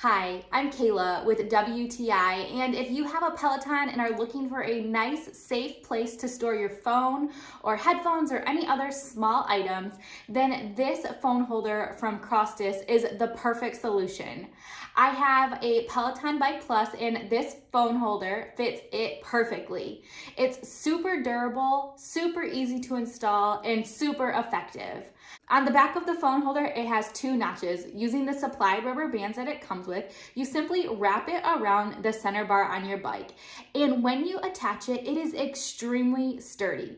Hi, I'm Kayla with WTI, and if you have a Peloton and are looking for a nice, safe place to store your phone or headphones or any other small items, then this phone holder from Crostice is the perfect solution. I have a Peloton Bike Plus, and this phone holder fits it perfectly. It's super durable, super easy to install, and super effective. On the back of the phone holder, it has two notches. Using the supplied rubber bands that it comes with, you simply wrap it around the center bar on your bike. And when you attach it, it is extremely sturdy.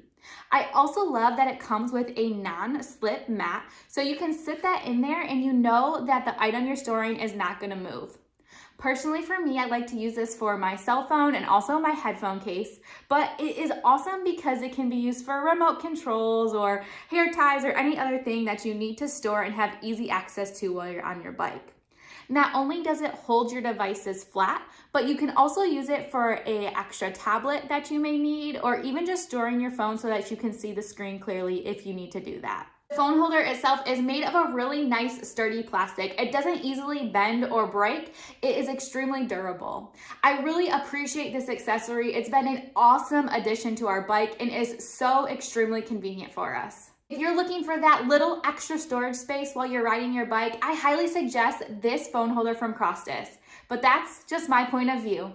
I also love that it comes with a non-slip mat, so you can sit that in there and you know that the item you're storing is not going to move. Personally, for me, I like to use this for my cell phone and also my headphone case, but it is awesome because it can be used for remote controls or hair ties or any other thing that you need to store and have easy access to while you're on your bike. Not only does it hold your devices flat, but you can also use it for an extra tablet that you may need, or even just storing your phone so that you can see the screen clearly if you need to do that. The phone holder itself is made of a really nice sturdy plastic. It doesn't easily bend or break. It is extremely durable. I really appreciate this accessory. It's been an awesome addition to our bike and is so extremely convenient for us. If you're looking for that little extra storage space while you're riding your bike, I highly suggest this phone holder from Crostice. But that's just my point of view.